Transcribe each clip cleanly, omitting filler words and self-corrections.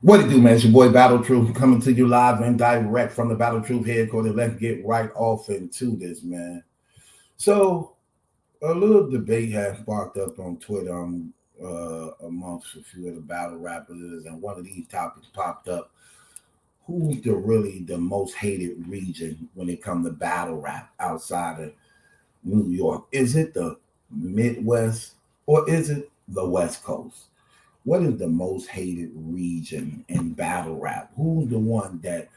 What it do, man? It's your boy Battle Truth coming to you live and direct from the Battle Truth headquarters. Let's get right off into this, man. So, a little debate has sparked up on Twitter amongst a few of the battle rappers, and one of these topics popped up. Who's the most hated region when it comes to battle rap outside of New York? Is it the Midwest or is it the West Coast? What is the most hated region in battle rap? Who's the one that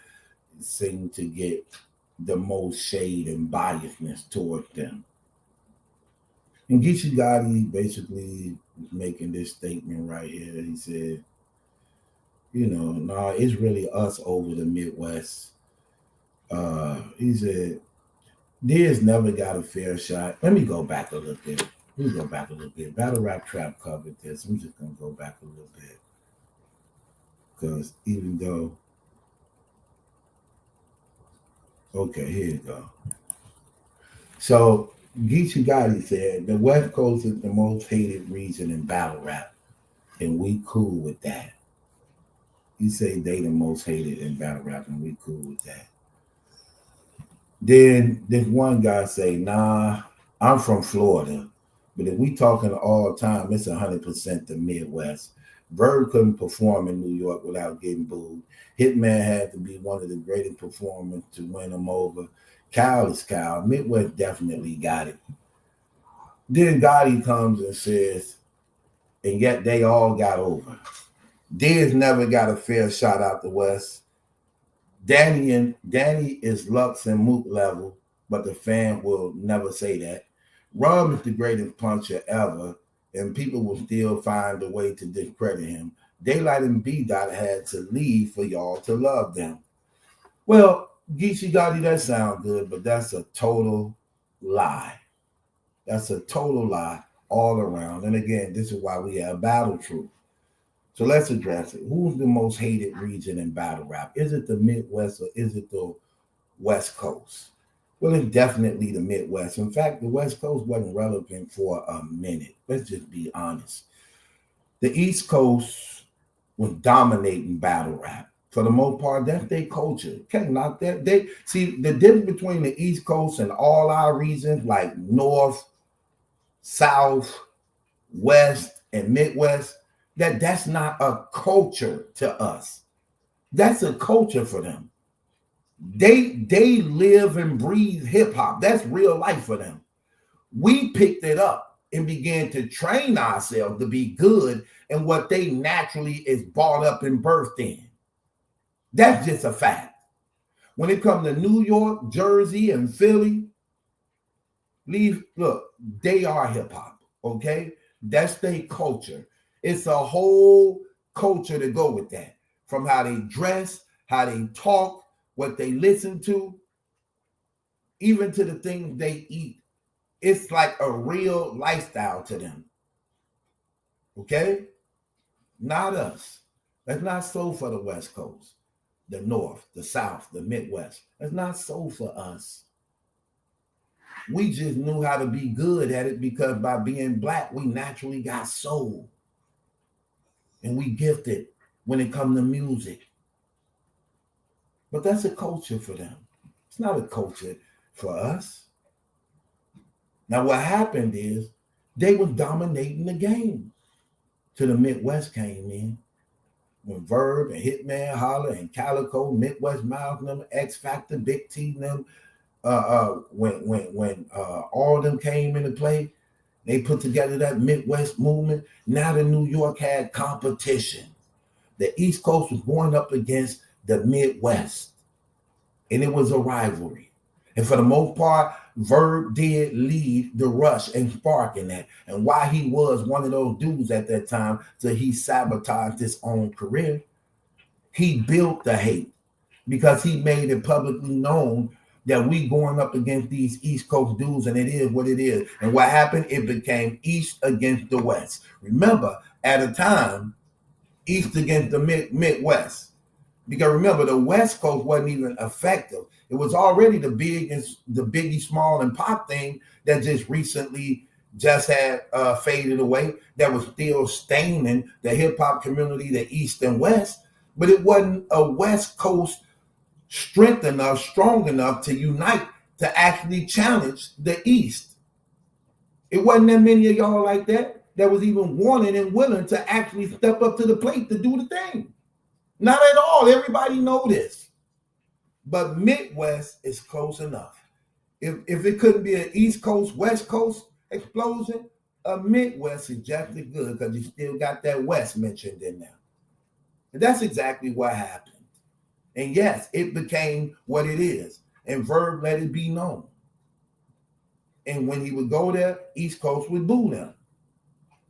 seemed to get the most shade and biasness towards them? And Geechee Gotti basically was making this statement right here. He said, it's really us over the Midwest. He said, Diz never got a fair shot. Let me go back a little bit. Battle Rap Trap covered this. I'm just going to go back a little bit. Because even though... Okay, here you go. So, Geechee Gotti said, the West Coast is the most hated region in battle rap. And we cool with that. He said they the most hated in battle rap, and we cool with that. Then this one guy say, nah, I'm from Florida. But if we talking all the time, it's 100% the Midwest. Verb couldn't perform in New York without getting booed. Hitman had to be one of the greatest performers to win him over. Kyle is Kyle. Midwest definitely got it. Then Gotti comes and says, and yet they all got over. Diz never got a fair shot out the West. Danny is Lux and Mook level, but the fan will never say that. Rum is the greatest puncher ever, and people will still find a way to discredit him. Daylight and B-Dot had to leave for y'all to love them. Well, Geechee Gotti, that sounds good, but that's a total lie. That's a total lie all around. And again, this is why we have Battle Truth. So let's address it. Who's the most hated region in battle rap? Is it the Midwest or is it the West Coast? Well, it's definitely the Midwest. In fact, the West Coast wasn't relevant for a minute. Let's just be honest. The East Coast was dominating battle rap. For the most part, that's their culture. Can't knock that. They see the difference between the East Coast and all our regions, like North, South, West, and Midwest. That's not a culture to us. That's a culture for them. They live and breathe hip hop. That's real life for them. We picked it up and began to train ourselves to be good in what they naturally is brought up and birthed in. That's just a fact. When it comes to New York, Jersey, and Philly, look, they are hip hop, okay? That's their culture. It's a whole culture to go with that. From how they dress, how they talk, what they listen to, even to the things they eat. It's like a real lifestyle to them. Okay? Not us. That's not so for the West Coast, the North, the South, the Midwest. That's not so for us. We just knew how to be good at it because by being black, we naturally got soul. And we gifted when it comes to music. But that's a culture for them. It's not a culture for us. Now, what happened is they were dominating the game till the Midwest came in. When Verb and Hitman Holler and Calico, Midwest Miles and them, X Factor, Big T and them, when all of them came into play, they put together that Midwest movement. Now the New York had competition. The East Coast was going up against the Midwest. And it was a rivalry. And for the most part, Verb did lead the rush and spark in that. And why he was one of those dudes at that time, so he sabotaged his own career. He built the hate because he made it publicly known that we going up against these East Coast dudes, and it is what it is. And what happened? It became East against the West. Remember, at a time, East against the Midwest. Because remember, the West Coast wasn't even effective. It was already the Biggie Small and Pop thing that just recently just had faded away. That was still staining the hip hop community, the East and West. but it wasn't a West Coast strength enough, strong enough to unite to actually challenge the East. It wasn't that many of y'all like that was even wanting and willing to actually step up to the plate to do the thing. Not at all. Everybody know this. But Midwest is close enough. If it couldn't be an East Coast, West Coast explosion, a Midwest is just as good because you still got that West mentioned in there. And that's exactly what happened. And yes, it became what it is. And Verb let it be known. And when he would go there, East Coast would boo them.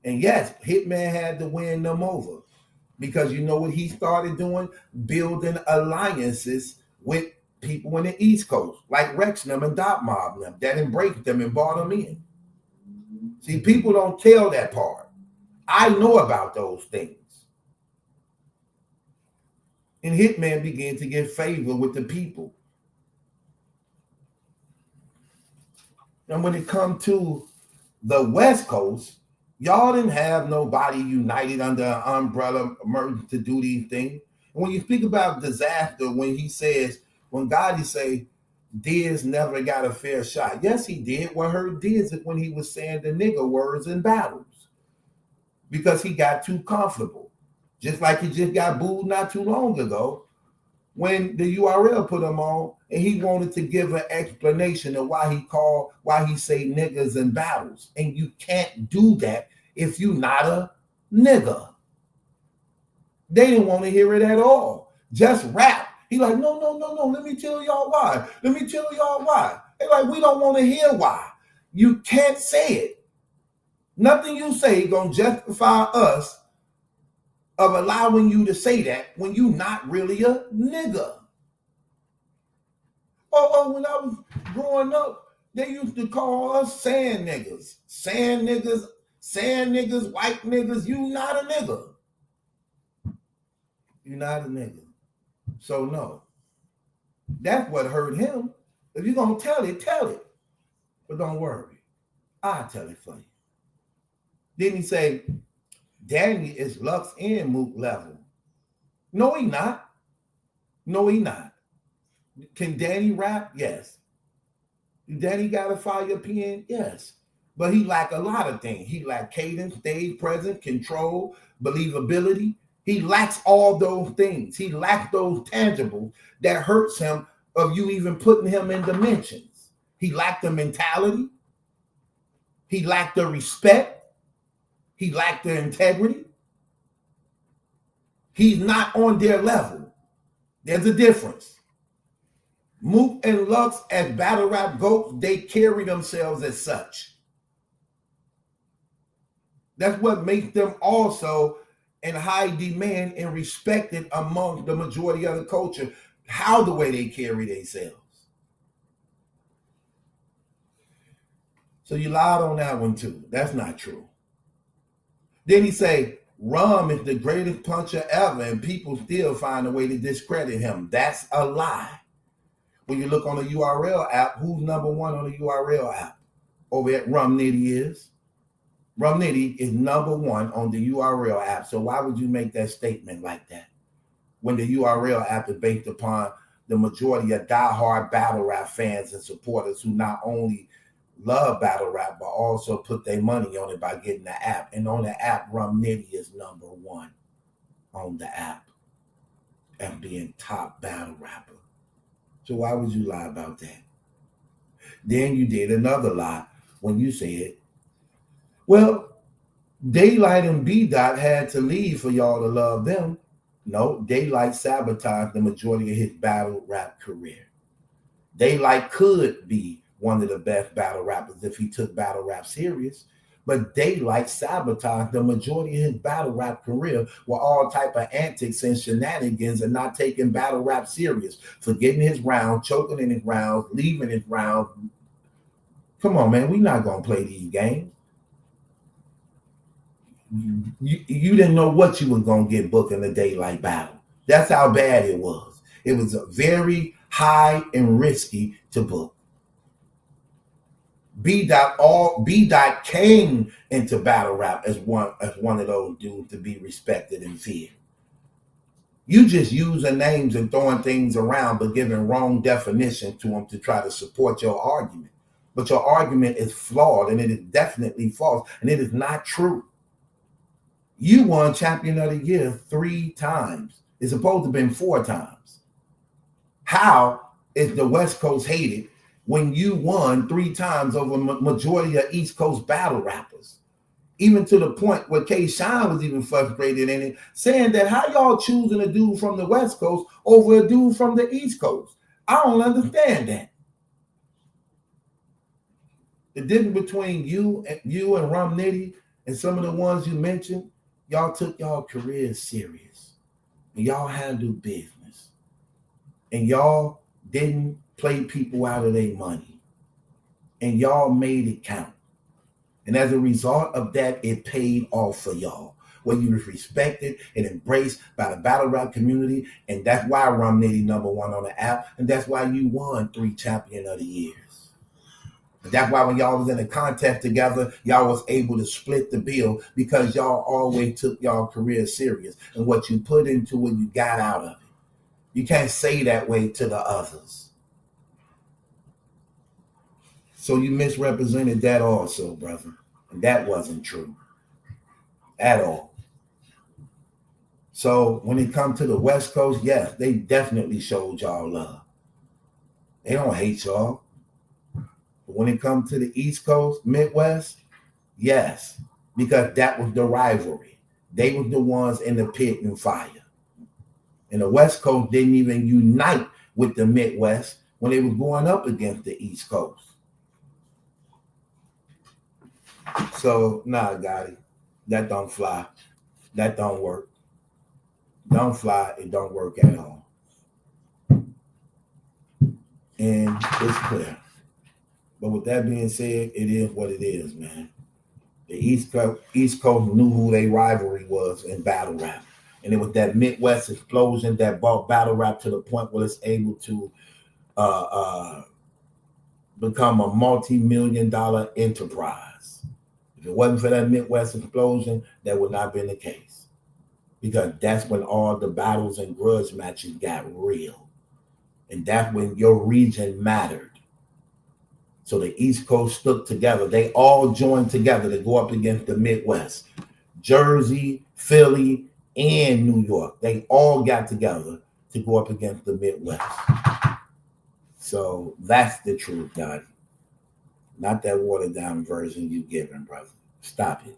And yes, Hitman had to win them over. Because you know what he started doing? Building alliances with people in the East Coast, like Rex them and Dot Mob them, that embraced them and brought them in. See, people don't tell that part. I know about those things. And Hitman began to get favor with the people. And when it comes to the West Coast, y'all didn't have nobody united under an umbrella emerging to do these things. And when you speak about disaster, when Gotti say, Diz never got a fair shot. Yes, he did. What hurt Diz is when he was saying the nigger words in battles. Because he got too comfortable. Just like he just got booed not too long ago when the URL put him on and he wanted to give an explanation of why he say niggas in battles. And you can't do that if you're not a nigga. They didn't want to hear it at all. Just rap. He like, no. Let me tell y'all why. They like, we don't want to hear why. You can't say it. Nothing you say gonna justify us of allowing you to say that when you're not really a nigga. When I was growing up, they used to call us sand niggas. Sand niggas, white niggas. You not a nigga. You're not a nigga. So no. That's what hurt him. If you're going to tell it, tell it. But don't worry. I'll tell it for you. Didn't he say, Danny is Lux and Mook level? No, he not. Can Danny rap? Yes. Danny got a fire pen? Yes. But he lack a lot of things. He lack cadence, stage presence, control, believability. He lacks all those things. He lacks those tangibles that hurts him of you even putting him in dimensions. He lacked the mentality. He lacked the respect. He lacked the integrity. He's not on their level. There's a difference. Mook and Lux as battle rap goats, they carry themselves as such. That's what makes them also in high demand and respected among the majority of the culture. How the way they carry themselves. So you lied on that one too. That's not true. Then he say, Rum is the greatest puncher ever, and people still find a way to discredit him. That's a lie. When you look on the URL app, who's number one on the URL app? Over at Rum Nitty is. Rum Nitty is number one on the URL app. So why would you make that statement like that? When the URL app is based upon the majority of diehard battle rap fans and supporters who not only love battle rap, but also put their money on it by getting the app. And on the app, Rum Nitty is number one on the app and being top battle rapper. So why would you lie about that? Then you did another lie when you said, well, Daylight and B-Dot had to leave for y'all to love them. No, Daylight sabotaged the majority of his battle rap career. Daylight could be one of the best battle rappers if he took battle rap serious, but Daylight sabotaged the majority of his battle rap career with all type of antics and shenanigans and not taking battle rap serious, forgetting his round, choking in his rounds, leaving his round. Come on, man, we're not going to play these games. You didn't know what you were going to get booked in the Daylight battle. That's how bad it was. It was very high and risky to book. B-Dot came into battle rap as one of those dudes to be respected and feared. You just using names and throwing things around, but giving wrong definition to them to try to support your argument. But your argument is flawed, and it is definitely false, and it is not true. You won Champion of the Year 3 times. It's supposed to have been 4 times. How is the West Coast hated when you won 3 times over majority of East Coast battle rappers? Even to the point where K-Shine was even frustrated in it, saying that how y'all choosing a dude from the West Coast over a dude from the East Coast? I don't understand that. The difference between you and Rum Nitty and some of the ones you mentioned, y'all took y'all careers serious. And y'all handled business. And y'all didn't play people out of their money. And y'all made it count. And as a result of that, it paid off for y'all. Where you was respected and embraced by the battle rap community. And that's why Rum Nitty #1 on the app. And that's why you won 3 Champion of the Years. And that's why when y'all was in a contest together, y'all was able to split the bill because y'all always took y'all career serious. And what you put into it, you got out of it. You can't say that way to the others. So you misrepresented that also, brother. And that wasn't true at all. So when it comes to the West Coast, yes, they definitely showed y'all love. They don't hate y'all. But when it comes to the East Coast, Midwest, yes, because that was the rivalry. They was the ones in the pit and fire. And the West Coast didn't even unite with the Midwest when they was going up against the East Coast. So, nah, Gotti, that don't fly. That don't work. Don't fly. It don't work at all. And it's clear. But with that being said, it is what it is, man. The East Coast knew who their rivalry was in battle rap. And it was that Midwest explosion that brought battle rap to the point where it's able to become a multi-million-dollar enterprise. If it wasn't for that Midwest explosion, that would not have been the case. Because that's when all the battles and grudge matches got real. And that's when your region mattered. So the East Coast stuck together. They all joined together to go up against the Midwest. Jersey, Philly, and New York. They all got together to go up against the Midwest. So that's the truth, Gotti. Not that watered down version you giving, brother. Stop it.